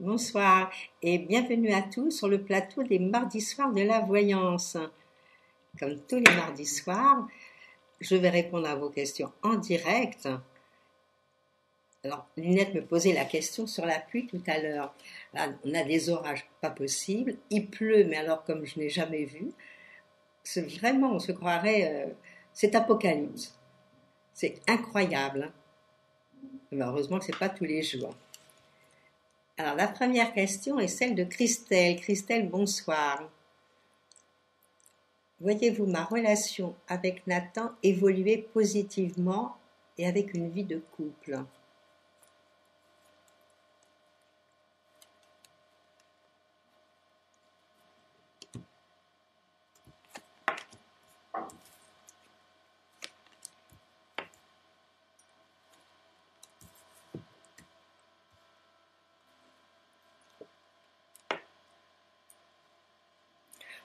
Bonsoir et bienvenue à tous sur le plateau des mardis soirs de la voyance. Comme tous les mardis soirs, je vais répondre à vos questions en direct. Alors, Lunette me posait la question sur la pluie tout à l'heure. Là, on a des orages pas possibles, il pleut, mais alors comme je n'ai jamais vu, c'est vraiment, on se croirait, c'est apocalypse. C'est incroyable. Mais heureusement que c'est pas tous les jours. Alors, la première question est celle de Christelle. Christelle, bonsoir. Voyez-vous ma relation avec Nathan évoluer positivement et avec une vie de couple?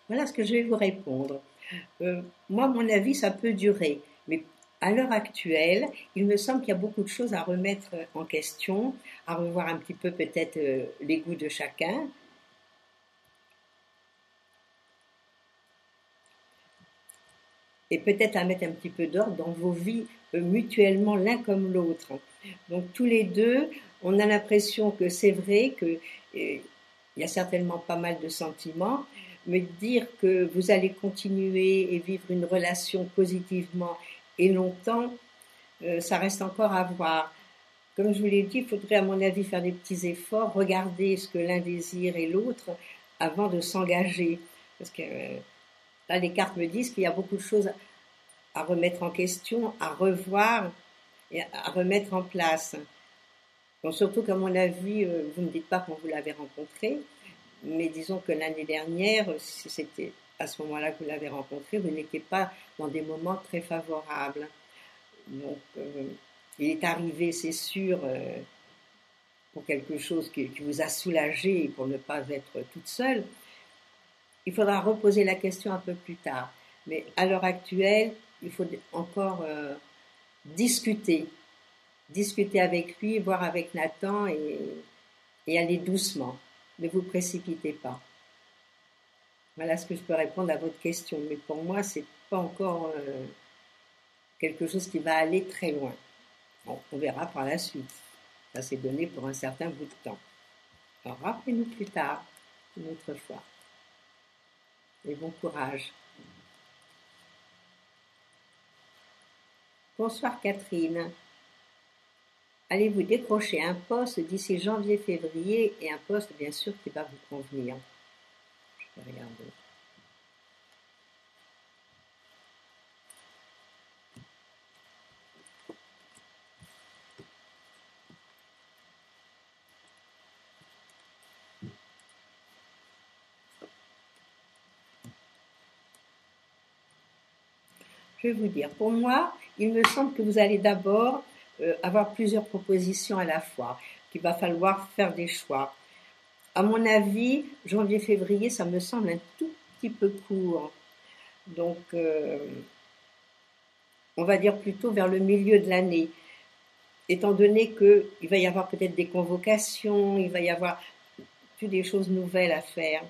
Voilà ce que je vais vous répondre. Moi, mon avis, ça peut durer, mais à l'heure actuelle, il me semble qu'il y a beaucoup de choses à remettre en question, à revoir un petit peu peut-être les goûts de chacun, et peut-être à mettre un petit peu d'ordre dans vos vies mutuellement l'un comme l'autre. Donc tous les deux, on a l'impression que c'est vrai que il y a certainement pas mal de sentiments, mais dire que vous allez continuer et vivre une relation positivement et longtemps, ça reste encore à voir. Comme je vous l'ai dit, il faudrait à mon avis faire des petits efforts, regarder ce que l'un désire et l'autre avant de s'engager. Parce que là, les cartes me disent qu'il y a beaucoup de choses à remettre en question, à revoir et à remettre en place. Donc, surtout qu'à mon avis, vous ne me dites pas quand vous l'avez rencontré, mais disons que l'année dernière, si c'était à ce moment-là que vous l'avez rencontré, vous n'étiez pas dans des moments très favorables. Donc, il est arrivé, c'est sûr, pour quelque chose qui vous a soulagé pour ne pas être toute seule. Il faudra reposer la question un peu plus tard. Mais à l'heure actuelle, il faut encore discuter. Discuter avec lui, voir avec Nathan et aller doucement. Ne vous précipitez pas. Voilà ce que je peux répondre à votre question. Mais pour moi, c'est pas encore quelque chose qui va aller très loin. Bon, on verra par la suite. Ça s'est donné pour un certain bout de temps. Alors rappelez-nous plus tard, une autre fois. Et bon courage. Bonsoir Catherine. Allez-vous décrocher un poste d'ici janvier-février et un poste bien sûr qui va vous convenir? Je vais regarder. Je vais vous dire, pour moi, il me semble que vous allez d'abord avoir plusieurs propositions à la fois, qu'il va falloir faire des choix. À mon avis, janvier-février, ça me semble un tout petit peu court. Donc, on va dire plutôt vers le milieu de l'année, étant donné qu'il va y avoir peut-être des convocations, il va y avoir plus des choses nouvelles à faire.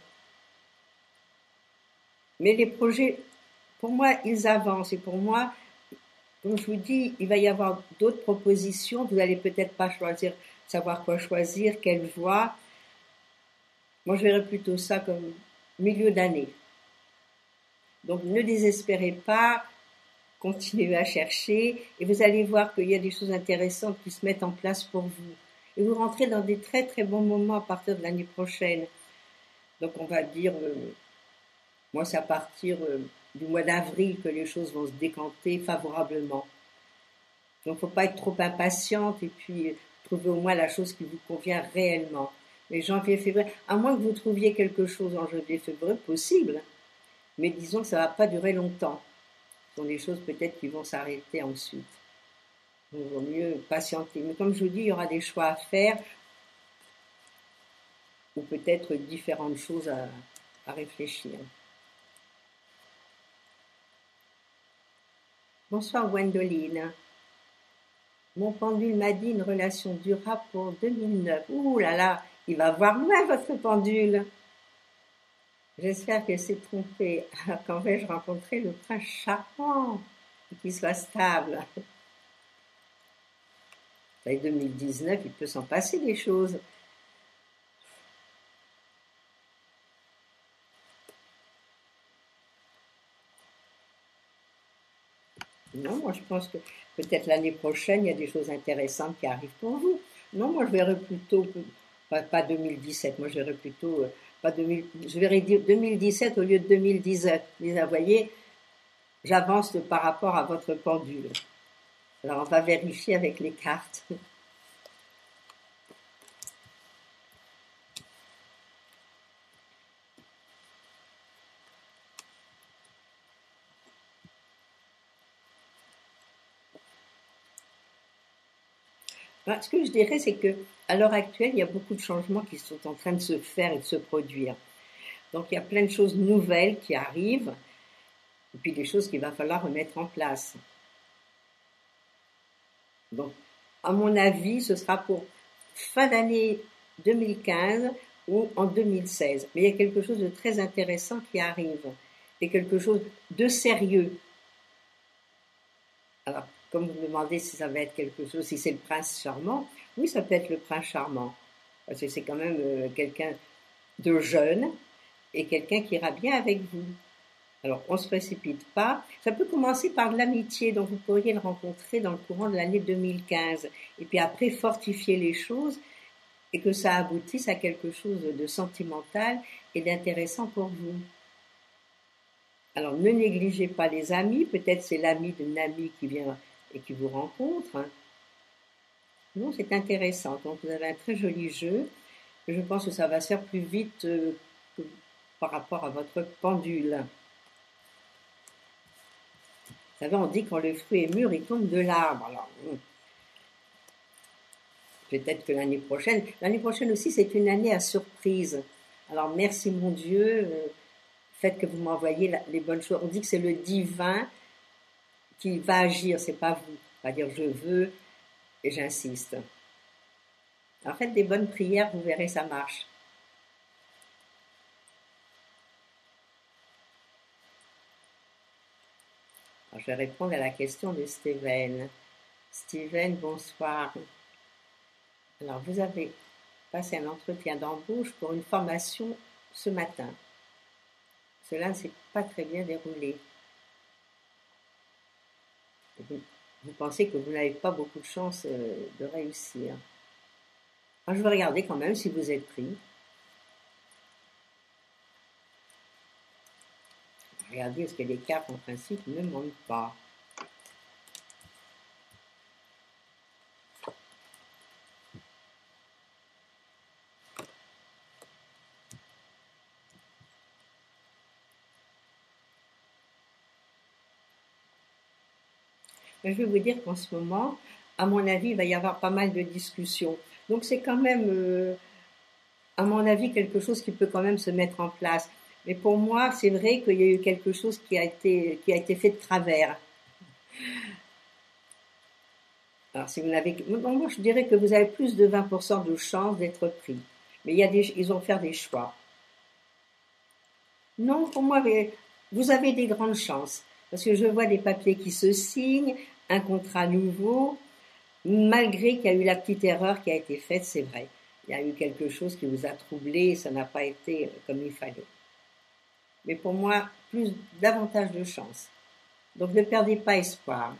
Mais les projets, pour moi, ils avancent. Et pour moi, comme je vous dis, il va y avoir d'autres propositions. Vous n'allez peut-être pas savoir quoi choisir, quelle voie. Moi, je verrais plutôt ça comme milieu d'année. Donc, ne désespérez pas, continuez à chercher et vous allez voir qu'il y a des choses intéressantes qui se mettent en place pour vous. Et vous rentrez dans des très très bons moments à partir de l'année prochaine. Donc, on va dire, moi, c'est à partir du mois d'avril que les choses vont se décanter favorablement. Donc, il ne faut pas être trop impatiente et puis trouver au moins la chose qui vous convient réellement. Mais janvier, février, à moins que vous trouviez quelque chose en janvier, février, possible. Mais disons que ça ne va pas durer longtemps. Ce sont des choses peut-être qui vont s'arrêter ensuite. Donc, il vaut mieux patienter. Mais comme je vous dis, il y aura des choix à faire ou peut-être différentes choses à réfléchir. Bonsoir Gwendoline. Mon pendule m'a dit une relation durable pour 2009. Ouh là là, Il va voir loin votre pendule. J'espère que c'est trompé. Alors, quand vais-je rencontrer le prince charmant et qu'il soit stable? En 2019, il peut s'en passer des choses. Non, moi je pense que peut-être l'année prochaine, il y a des choses intéressantes qui arrivent pour vous. Non, moi je verrais plutôt, pas 2017, moi je verrais plutôt, pas 2000, je verrais 2017 au lieu de 2019. Mais vous voyez, j'avance par rapport à votre pendule. Alors on va vérifier avec les cartes. Ben, ce que je dirais, c'est que à l'heure actuelle, il y a beaucoup de changements qui sont en train de se faire et de se produire. Donc il y a plein de choses nouvelles qui arrivent, et puis des choses qu'il va falloir remettre en place. Donc, à mon avis, ce sera pour fin d'année 2015 ou en 2016. Mais il y a quelque chose de très intéressant qui arrive. Et quelque chose de sérieux. Alors, comme vous me demandez si ça va être quelque chose, si c'est le prince charmant, oui, ça peut être le prince charmant. Parce que c'est quand même quelqu'un de jeune et quelqu'un qui ira bien avec vous. Alors, on ne se précipite pas. Ça peut commencer par de l'amitié, donc vous pourriez le rencontrer dans le courant de l'année 2015. Et puis après, fortifier les choses et que ça aboutisse à quelque chose de sentimental et d'intéressant pour vous. Alors, ne négligez pas les amis. Peut-être c'est l'ami d'une amie qui vient et qui vous rencontre. Hein. Non, c'est intéressant. Donc, vous avez un très joli jeu. Je pense que ça va se faire plus vite que par rapport à votre pendule. Vous savez, on dit quand le fruit est mûr, il tombe de l'arbre. Alors, peut-être que l'année prochaine aussi, c'est une année à surprise. Alors, merci mon Dieu, faites que vous m'envoyez les bonnes choses. On dit que c'est le divin qui va agir, c'est pas vous. On va dire je veux et j'insiste. Alors, faites des bonnes prières, vous verrez, ça marche. Alors, je vais répondre à la question de Steven. Steven, bonsoir. Alors, vous avez passé un entretien d'embauche pour une formation ce matin. Cela ne s'est pas très bien déroulé. Vous pensez que vous n'avez pas beaucoup de chance de réussir. Alors, je vais regarder quand même si vous êtes pris. Regardez, est-ce que les cartes en principe ne mentent pas. Mais je vais vous dire qu'en ce moment, à mon avis, il va y avoir pas mal de discussions. Donc c'est quand même, à mon avis, quelque chose qui peut quand même se mettre en place. Mais pour moi, c'est vrai qu'il y a eu quelque chose qui a été fait de travers. Alors, si vous n'avez, moi, je dirais que vous avez plus de 20% de chances d'être pris. Mais ils vont faire des choix. Non, pour moi, vous avez des grandes chances. Parce que je vois des papiers qui se signent, un contrat nouveau, malgré qu'il y a eu la petite erreur qui a été faite, c'est vrai. Il y a eu quelque chose qui vous a troublé, ça n'a pas été comme il fallait. Mais pour moi, davantage de chance. Donc ne perdez pas espoir.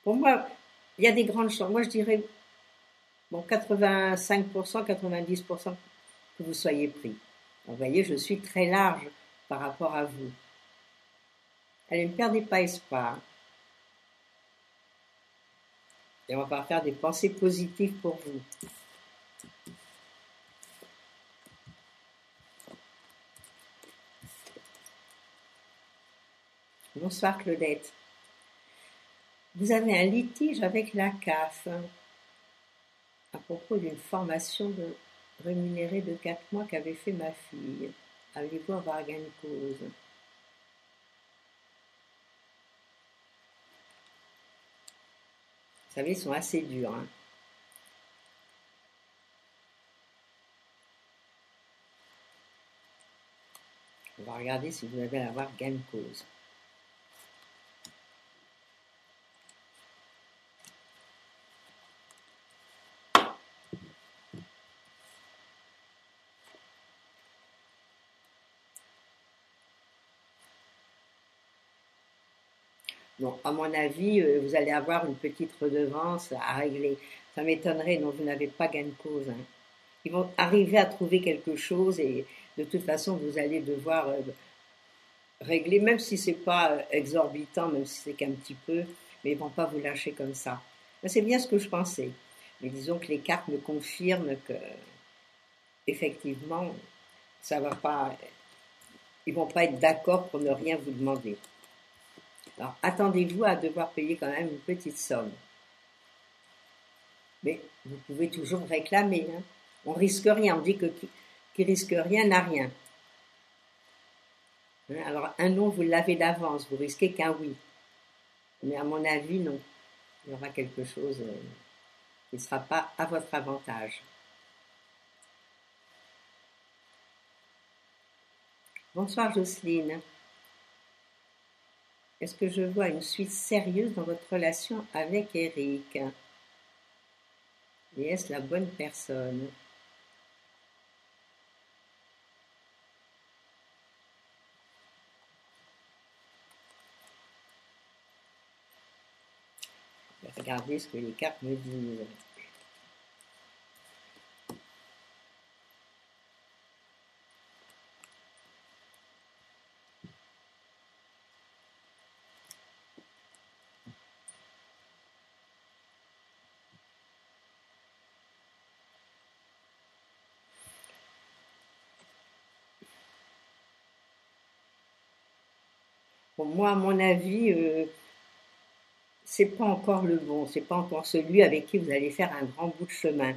Pour moi, il y a des grandes chances. Moi, je dirais, bon, 85%, 90% que vous soyez pris. Vous voyez, je suis très large par rapport à vous. Allez, ne perdez pas espoir. Et on va faire des pensées positives pour vous. Bonsoir Claudette. Vous avez un litige avec la CAF à propos d'une formation rémunérée de 4 mois qu'avait fait ma fille. Avez-vous avoir gain de cause? Vous savez, ils sont assez durs. Hein. On va regarder si vous allez avoir gain de cause. Bon, à mon avis, vous allez avoir une petite redevance à régler. Ça m'étonnerait, non, vous n'avez pas gain de cause, hein. Ils vont arriver à trouver quelque chose et de toute façon, vous allez devoir régler, même si c'est pas exorbitant, même si c'est qu'un petit peu, mais ils vont pas vous lâcher comme ça. C'est bien ce que je pensais. Mais disons que les cartes me confirment que, effectivement, ça va pas, ils vont pas être d'accord pour ne rien vous demander. Alors, attendez-vous à devoir payer quand même une petite somme. Mais vous pouvez toujours réclamer, hein. On risque rien. On dit que qui risque rien n'a rien. Alors, un non, vous l'avez d'avance. Vous risquez qu'un oui. Mais à mon avis, non. Il y aura quelque chose qui ne sera pas à votre avantage. Bonsoir Jocelyne. Est-ce que je vois une suite sérieuse dans votre relation avec Eric? Et est-ce la bonne personne? Regardez ce que les cartes me disent. Pour moi, à mon avis, c'est pas encore le bon, c'est pas encore celui avec qui vous allez faire un grand bout de chemin.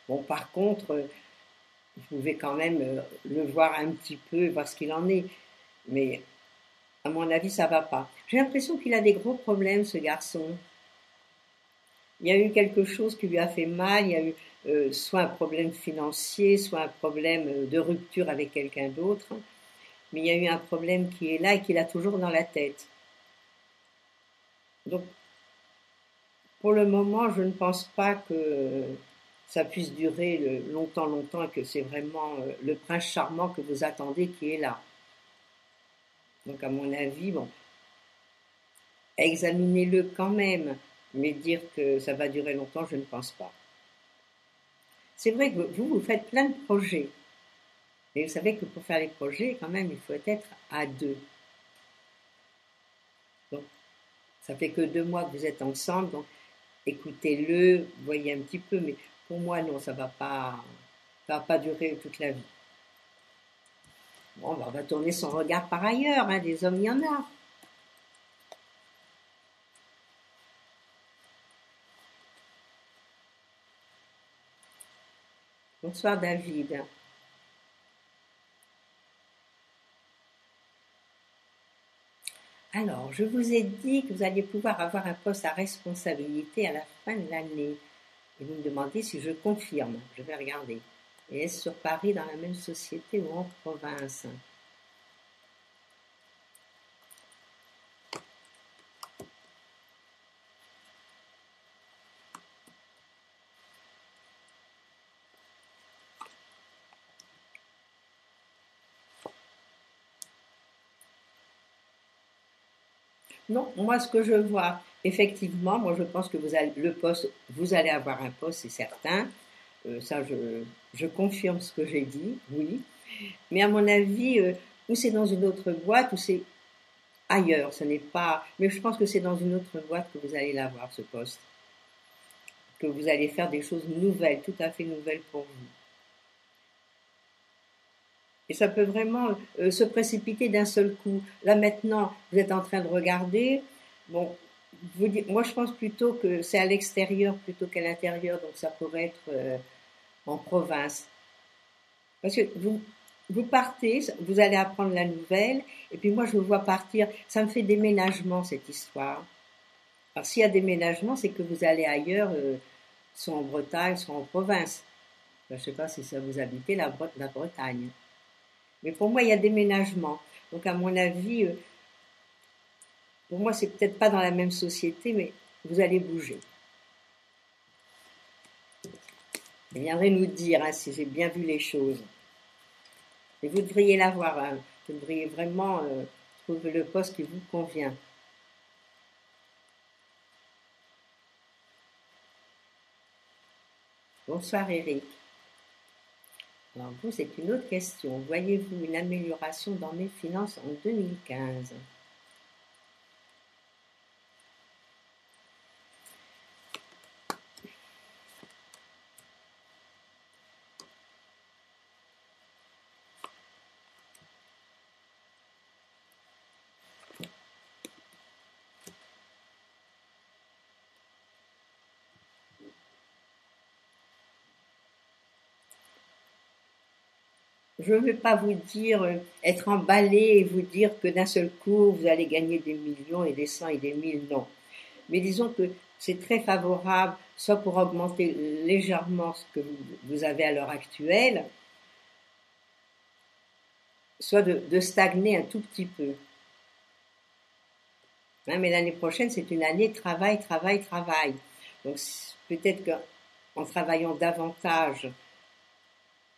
Bon, par contre, vous pouvez quand même le voir un petit peu, voir ce qu'il en est. Mais à mon avis, ça va pas. J'ai l'impression qu'il a des gros problèmes, ce garçon. Il y a eu quelque chose qui lui a fait mal, il y a eu soit un problème financier, soit un problème de rupture avec quelqu'un d'autre. Mais il y a eu un problème qui est là et qu'il a toujours dans la tête. Donc, pour le moment, je ne pense pas que ça puisse durer longtemps, longtemps et que c'est vraiment le prince charmant que vous attendez qui est là. Donc, à mon avis, bon, examinez-le quand même, mais dire que ça va durer longtemps, je ne pense pas. C'est vrai que vous faites plein de projets. Et vous savez que pour faire les projets, quand même, il faut être à deux. Donc, ça fait que 2 mois que vous êtes ensemble, donc écoutez-le, voyez un petit peu, mais pour moi, non, ça va pas durer toute la vie. Bon, on va tourner son regard par ailleurs, hein, des hommes, il y en a. Bonsoir David. Alors, je vous ai dit que vous alliez pouvoir avoir un poste à responsabilité à la fin de l'année. Et vous me demandez si je confirme. Je vais regarder. Et est-ce sur Paris, dans la même société ou en province? Non, moi ce que je vois, effectivement, moi je pense que vous allez avoir un poste, c'est certain. Ça, je confirme ce que j'ai dit, oui. Mais à mon avis, ou c'est dans une autre boîte, ou c'est ailleurs. Ce n'est pas. Mais je pense que c'est dans une autre boîte que vous allez l'avoir, ce poste. Que vous allez faire des choses nouvelles, tout à fait nouvelles pour vous. Et ça peut vraiment se précipiter d'un seul coup. Là maintenant, vous êtes en train de regarder. Bon, moi je pense plutôt que c'est à l'extérieur plutôt qu'à l'intérieur, donc ça pourrait être en province. Parce que vous partez, vous allez apprendre la nouvelle, et puis moi je vous vois partir. Ça me fait déménagement cette histoire. Alors s'il y a déménagement, c'est que vous allez ailleurs, soit en Bretagne, soit en province. Je ne sais pas si ça vous habitez la Bretagne. Mais pour moi, il y a déménagement. Donc, à mon avis, pour moi, c'est peut-être pas dans la même société, mais vous allez bouger. Vous viendrez nous dire hein, si j'ai bien vu les choses. Et vous devriez l'avoir. Hein. Vous devriez vraiment trouver le poste qui vous convient. Bonsoir Eric. Alors vous, c'est une autre question. Voyez-vous une amélioration dans mes finances en 2015? Je ne vais pas vous dire être emballé et vous dire que d'un seul coup vous allez gagner des millions et des cents et des mille, non. Mais disons que c'est très favorable, soit pour augmenter légèrement ce que vous avez à l'heure actuelle, soit de stagner un tout petit peu. Hein, mais l'année prochaine, c'est une année travail, travail, travail. Donc peut-être qu'en travaillant davantage,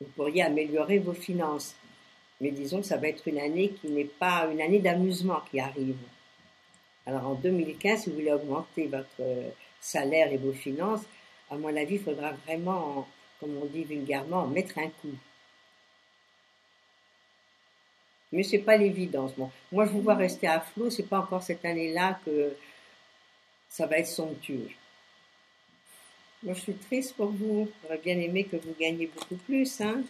vous pourriez améliorer vos finances. Mais disons que ça va être une année qui n'est pas une année d'amusement qui arrive. Alors en 2015, si vous voulez augmenter votre salaire et vos finances, à mon avis, il faudra vraiment, comme on dit vulgairement, mettre un coup. Mais c'est pas l'évidence. Bon, moi, je vous vois rester à flot. C'est pas encore cette année-là que ça va être somptueux. Moi, je suis triste pour vous. J'aurais bien aimé que vous gagniez beaucoup plus, hein.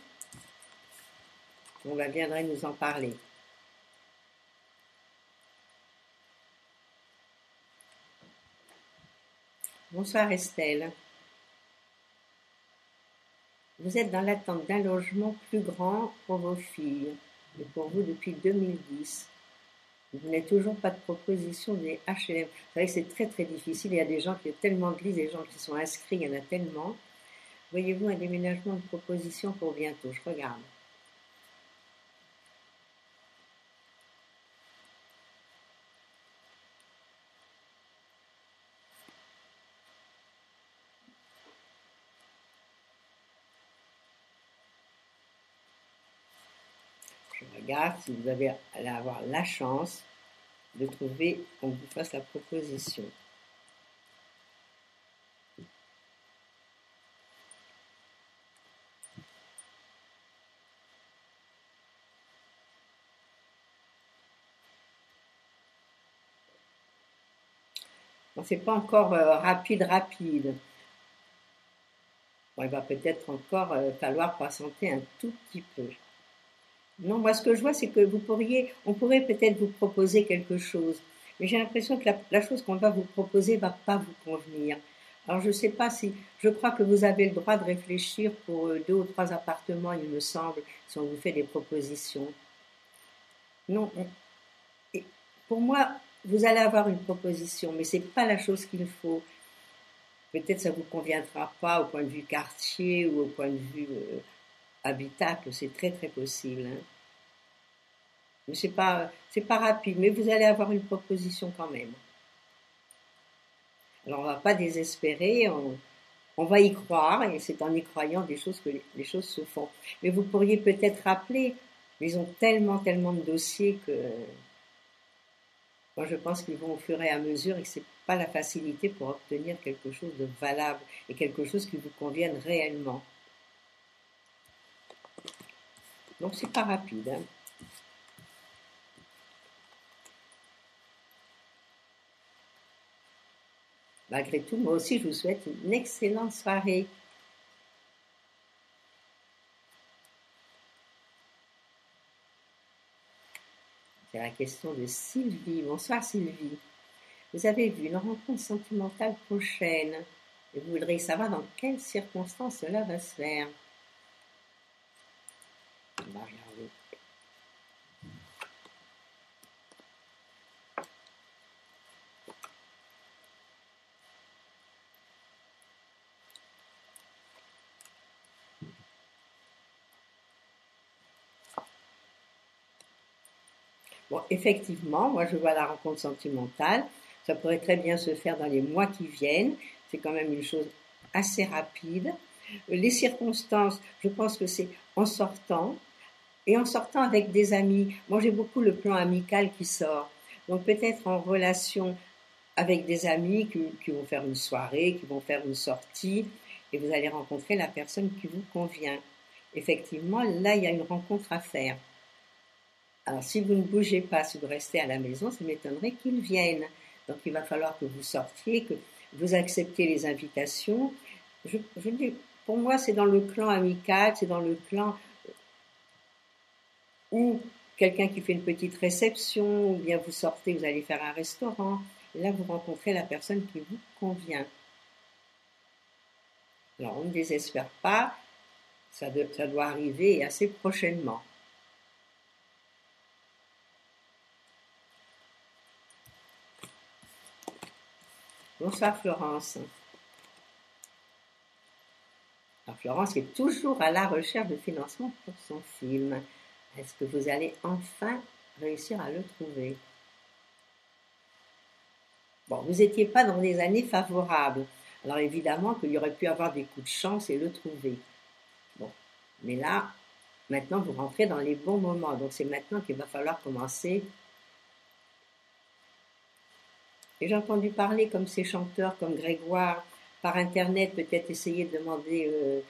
On viendrait nous en parler. Bonsoir Estelle. Vous êtes dans l'attente d'un logement plus grand pour vos filles et pour vous depuis 2010. Vous n'avez toujours pas de proposition des HLM. Vous savez que c'est très très difficile. Il y a des gens qui ont tellement de listes, des gens qui sont inscrits, il y en a tellement. Voyez-vous un déménagement de proposition pour bientôt? Je regarde. Je regarde si vous allez avoir la chance de trouver qu'on vous fasse la proposition. Bon, c'est pas encore rapide. Bon, il va peut-être encore falloir patienter un tout petit peu. Non, moi ce que je vois, c'est que on pourrait peut-être vous proposer quelque chose, mais j'ai l'impression que la chose qu'on va vous proposer va pas vous convenir. Alors je sais pas si, je crois que vous avez le droit de réfléchir pour 2 ou 3 appartements, il me semble, si on vous fait des propositions. Non, et pour moi, vous allez avoir une proposition, mais c'est pas la chose qu'il faut. Peut-être ça vous conviendra pas au point de vue quartier ou au point de vue habitacle, c'est très très possible. Hein. Mais c'est pas rapide, mais vous allez avoir une proposition quand même. Alors on va pas désespérer, on va y croire, et c'est en y croyant que les choses se font. Mais vous pourriez peut-être rappeler, ils ont tellement de dossiers que moi je pense qu'ils vont au fur et à mesure et que c'est pas la facilité pour obtenir quelque chose de valable et quelque chose qui vous convienne réellement. Donc c'est pas rapide. Hein. Malgré tout, moi aussi, je vous souhaite une excellente soirée. C'est la question de Sylvie. Bonsoir Sylvie. Vous avez vu une rencontre sentimentale prochaine et vous voudriez savoir dans quelles circonstances cela va se faire. On va regarder. Bon, effectivement, moi je vois la rencontre sentimentale, ça pourrait très bien se faire dans les mois qui viennent, c'est quand même une chose assez rapide. Les circonstances, je pense que c'est en sortant, et en sortant avec des amis. Moi j'ai beaucoup le plan amical qui sort, donc peut-être en relation avec des amis qui vont faire une soirée, qui vont faire une sortie, et vous allez rencontrer la personne qui vous convient. Effectivement, là, il y a une rencontre à faire. Alors, si vous ne bougez pas, si vous restez à la maison, ça m'étonnerait qu'ils viennent. Donc, il va falloir que vous sortiez, que vous acceptiez les invitations. Je dis, pour moi, c'est dans le clan amical, c'est dans le clan où quelqu'un qui fait une petite réception, ou bien vous sortez, vous allez faire un restaurant. Et là, vous rencontrez la personne qui vous convient. Alors, on ne désespère pas, ça doit arriver assez prochainement. Bonsoir Florence. Alors Florence est toujours à la recherche de financement pour son film. Est-ce que vous allez enfin réussir à le trouver? Bon, vous n'étiez pas dans des années favorables. Alors évidemment qu'il y aurait pu avoir des coups de chance et le trouver. Bon, mais là, maintenant vous rentrez dans les bons moments. Donc c'est maintenant qu'il va falloir commencer. Et j'ai entendu parler comme ces chanteurs, comme Grégoire, par Internet, peut-être essayer de demander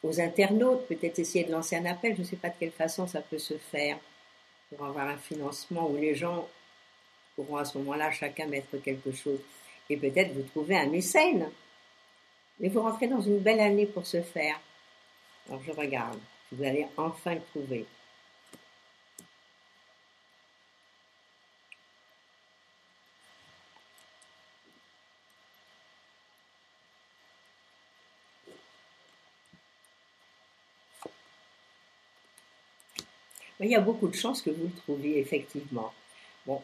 aux internautes, peut-être essayer de lancer un appel, je ne sais pas de quelle façon ça peut se faire, pour avoir un financement où les gens pourront à ce moment-là chacun mettre quelque chose. Et peut-être vous trouver un mécène. Mais vous rentrez dans une belle année pour ce faire. Alors je regarde, vous allez enfin le trouver. Mais il y a beaucoup de chances que vous le trouviez, effectivement. Bon,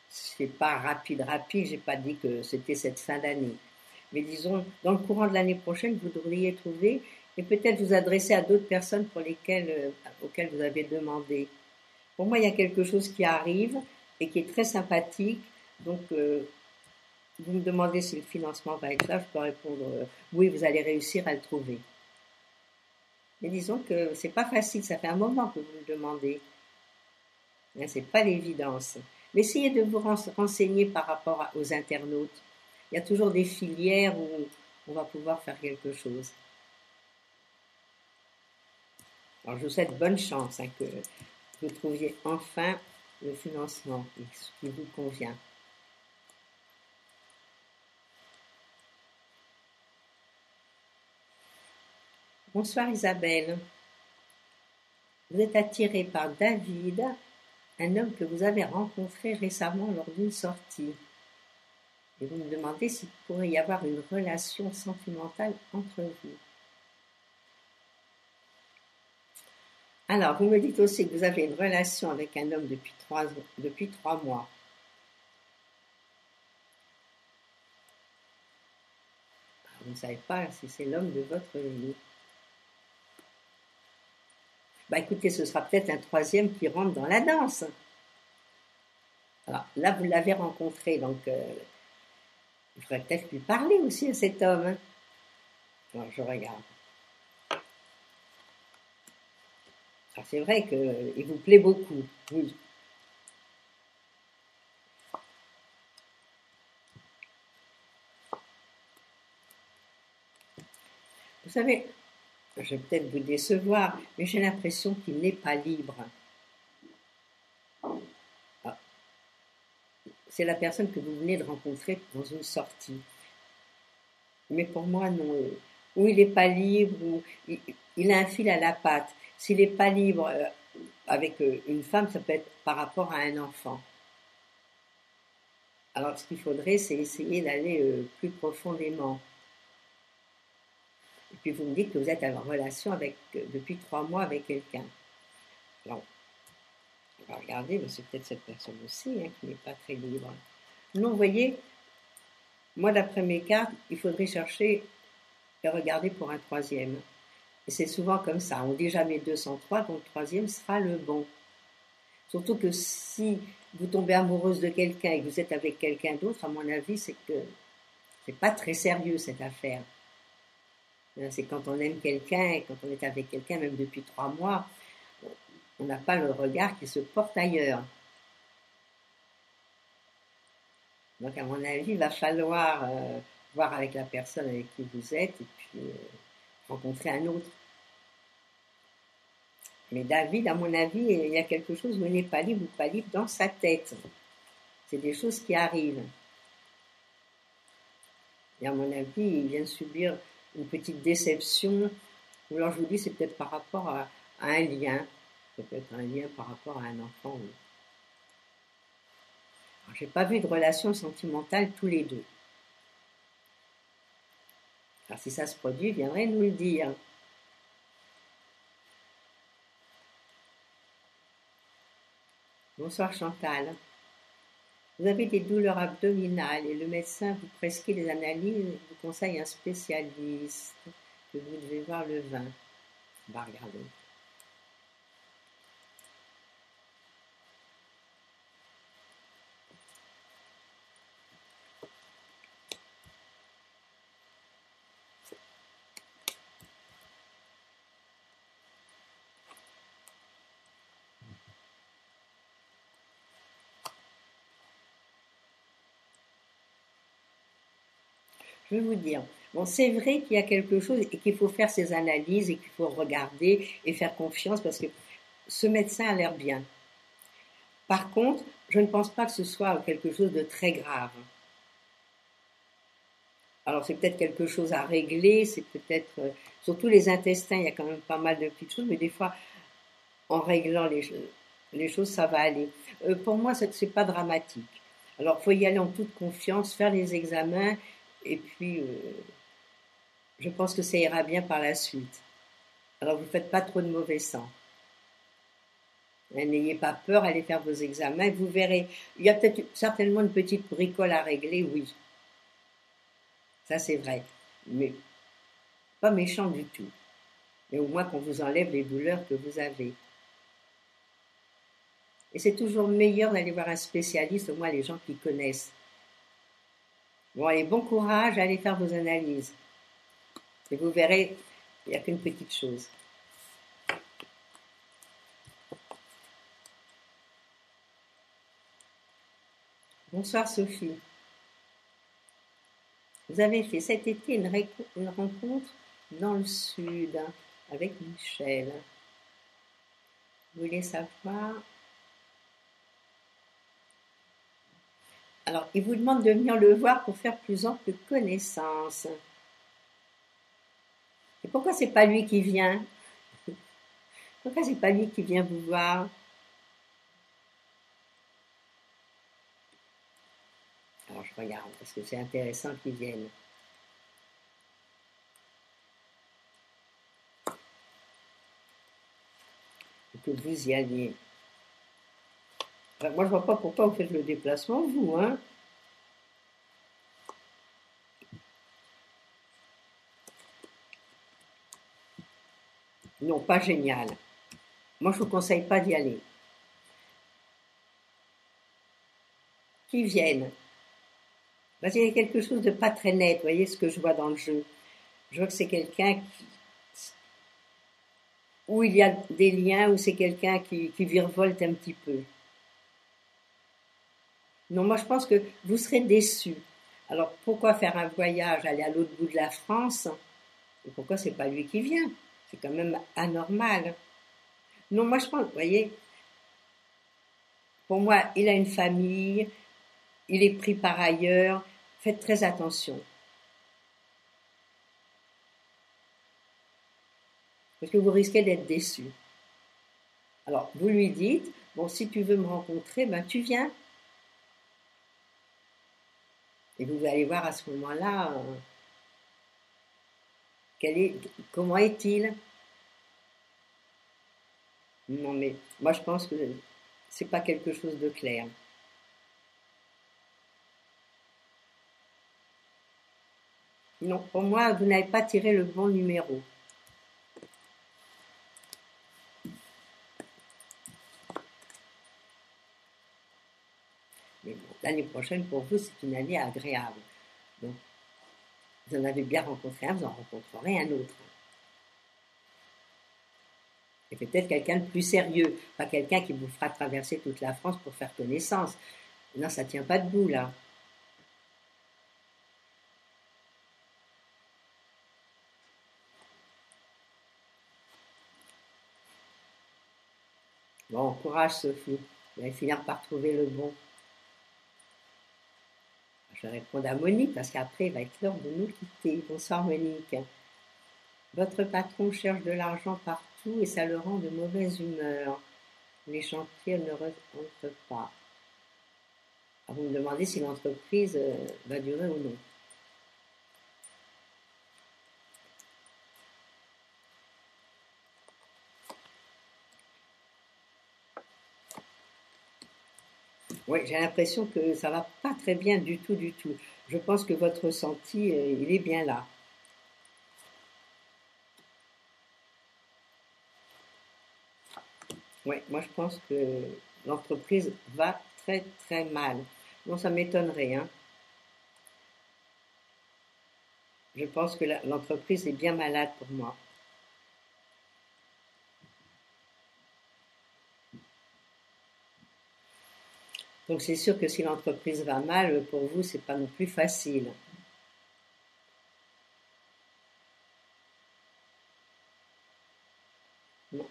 c'est pas rapide, j'ai pas dit que c'était cette fin d'année. Mais disons, dans le courant de l'année prochaine, vous devriez trouver et peut-être vous adresser à d'autres personnes auxquelles vous avez demandé. Pour moi, il y a quelque chose qui arrive et qui est très sympathique. Donc, vous me demandez si le financement va être là, je peux répondre oui, vous allez réussir à le trouver. Mais disons que c'est pas facile, ça fait un moment que vous le demandez. Hein, c'est pas l'évidence. Mais essayez de vous renseigner par rapport aux internautes. Il y a toujours des filières où on va pouvoir faire quelque chose. Alors je vous souhaite bonne chance, hein, que vous trouviez enfin le financement qui vous convient. Bonsoir Isabelle. Vous êtes attirée par David, un homme que vous avez rencontré récemment lors d'une sortie. Et vous me demandez s'il pourrait y avoir une relation sentimentale entre vous. Alors, vous me dites aussi que vous avez une relation avec un homme depuis 3 mois. Vous ne savez pas si c'est l'homme de votre vie. Bah écoutez, ce sera peut-être un troisième qui rentre dans la danse. Alors là, vous l'avez rencontré, donc il faudrait peut-être lui parler aussi à cet homme. Hein. Alors, je regarde. Alors, c'est vrai qu'il vous plaît beaucoup, oui. Vous savez, je vais peut-être vous décevoir, mais j'ai l'impression qu'il n'est pas libre. Ah. C'est la personne que vous venez de rencontrer dans une sortie. Mais pour moi, non. Ou il n'est pas libre, ou il a un fil à la patte. S'il n'est pas libre avec une femme, ça peut être par rapport à un enfant. Alors, ce qu'il faudrait, c'est essayer d'aller plus profondément. Et puis, vous me dites que vous êtes en relation depuis 3 mois avec quelqu'un. Alors, on va regarder, mais c'est peut-être cette personne aussi hein, qui n'est pas très libre. Non, vous voyez, moi, d'après mes cartes, il faudrait chercher et regarder pour un troisième. Et c'est souvent comme ça. On dit jamais 203, donc le troisième sera le bon. Surtout que si vous tombez amoureuse de quelqu'un et que vous êtes avec quelqu'un d'autre, à mon avis, c'est que c'est pas très sérieux cette affaire. C'est quand on aime quelqu'un et quand on est avec quelqu'un, même depuis 3 mois, on n'a pas le regard qui se porte ailleurs. Donc, à mon avis, il va falloir voir avec la personne avec qui vous êtes et puis rencontrer un autre. Mais David, à mon avis, il y a quelque chose où il n'est pas libre ou pas libre dans sa tête. C'est des choses qui arrivent. Et à mon avis, il vient de subir une petite déception. Ou alors je vous dis, c'est peut-être par rapport à un lien. Ça peut être un lien par rapport à un enfant. Je n'ai pas vu de relation sentimentale tous les deux. Alors si ça se produit, il viendrait nous le dire. Bonsoir Chantal. Vous avez des douleurs abdominales et le médecin vous prescrit des analyses et vous conseille un spécialiste que vous devez voir le 20. On va regarder. Je vais vous dire, bon, c'est vrai qu'il y a quelque chose et qu'il faut faire ses analyses et qu'il faut regarder et faire confiance parce que ce médecin a l'air bien. Par contre, je ne pense pas que ce soit quelque chose de très grave. Alors c'est peut-être quelque chose à régler, c'est peut-être, surtout les intestins, il y a quand même pas mal de petites choses, mais des fois, en réglant les choses, ça va aller. Pour moi, c'est pas dramatique. Alors, il faut y aller en toute confiance, faire les examens, et puis, je pense que ça ira bien par la suite. Alors, vous ne faites pas trop de mauvais sang. N'ayez pas peur, allez faire vos examens, vous verrez. Il y a peut-être certainement une petite bricole à régler, oui. Ça, c'est vrai. Mais pas méchant du tout. Mais au moins qu'on vous enlève les douleurs que vous avez. Et c'est toujours meilleur d'aller voir un spécialiste, au moins les gens qui connaissent. Bon, allez, bon courage, allez faire vos analyses. Et vous verrez, il n'y a qu'une petite chose. Bonsoir Sophie. Vous avez fait cet été une rencontre dans le sud avec Michel. Vous voulez savoir? Alors, il vous demande de venir le voir pour faire plus ample connaissance. Et pourquoi c'est pas lui qui vient? Pourquoi c'est pas lui qui vient vous voir? Alors, je regarde, parce que c'est intéressant qu'il vienne. Et que vous y alliez. Enfin, moi, je vois pas pourquoi vous faites le déplacement, vous, hein? Non, pas génial. Moi, je vous conseille pas d'y aller. Qu'ils viennent. Parce qu'il y a quelque chose de pas très net, vous voyez ce que je vois dans le jeu. Je vois que c'est quelqu'un où il y a des liens, où c'est quelqu'un qui virevolte un petit peu. Non, moi je pense que vous serez déçus. Alors pourquoi faire un voyage, aller à l'autre bout de la France? Et pourquoi c'est pas lui qui vient? C'est quand même anormal. Non, moi je pense, vous voyez, pour moi, il a une famille, il est pris par ailleurs, faites très attention. Parce que vous risquez d'être déçus. Alors, vous lui dites, bon, si tu veux me rencontrer, ben tu viens. Et vous allez voir à ce moment-là, comment est-il? Non, mais moi je pense que c'est pas quelque chose de clair. Non, pour moi, vous n'avez pas tiré le bon numéro. l'année prochaine, pour vous, c'est une année agréable. Donc, vous en avez bien rencontré un, vous en rencontrerez un autre. Et peut-être quelqu'un de plus sérieux, pas quelqu'un qui vous fera traverser toute la France pour faire connaissance. Non, ça tient pas debout, là. Bon, courage, Sophie. Vous allez finir par trouver le bon. Je vais répondre à Monique, parce qu'après, il va être l'heure de nous quitter. Bonsoir, Monique. Votre patron cherche de l'argent partout et ça le rend de mauvaise humeur. Les chantiers ne rentrent pas. Alors vous me demandez si l'entreprise va durer ou non. Oui, j'ai l'impression que ça va pas très bien du tout, du tout. Je pense que votre ressenti, il est bien là. Oui, moi je pense que l'entreprise va très très mal. Non, ça m'étonnerait, hein. Je pense que l'entreprise est bien malade pour moi. Donc c'est sûr que si l'entreprise va mal, pour vous, c'est pas non plus facile. Non.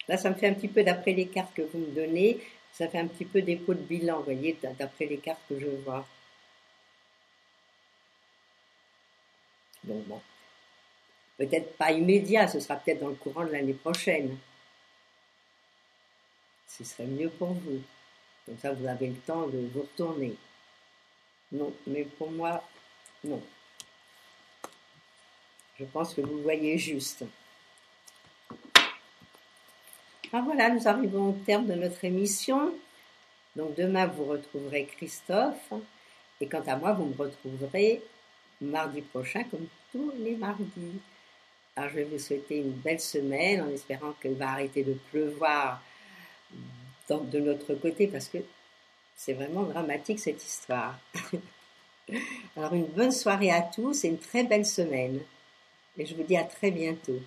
Là, ça me fait un petit peu, d'après les cartes que vous me donnez, ça fait un petit peu dépôt de bilan, vous voyez, d'après les cartes que je vois. Donc bon, peut-être pas immédiat, ce sera peut-être dans le courant de l'année prochaine. Ce serait mieux pour vous. Comme ça, vous avez le temps de vous retourner. Non, mais pour moi, non. Je pense que vous voyez juste. Ah voilà, nous arrivons au terme de notre émission. Donc demain, vous retrouverez Christophe. Et quant à moi, vous me retrouverez mardi prochain, comme tous les mardis. Alors je vais vous souhaiter une belle semaine en espérant qu'il va arrêter de pleuvoir de notre côté parce que c'est vraiment dramatique cette histoire. Alors une bonne soirée à tous et une très belle semaine. Et je vous dis à très bientôt.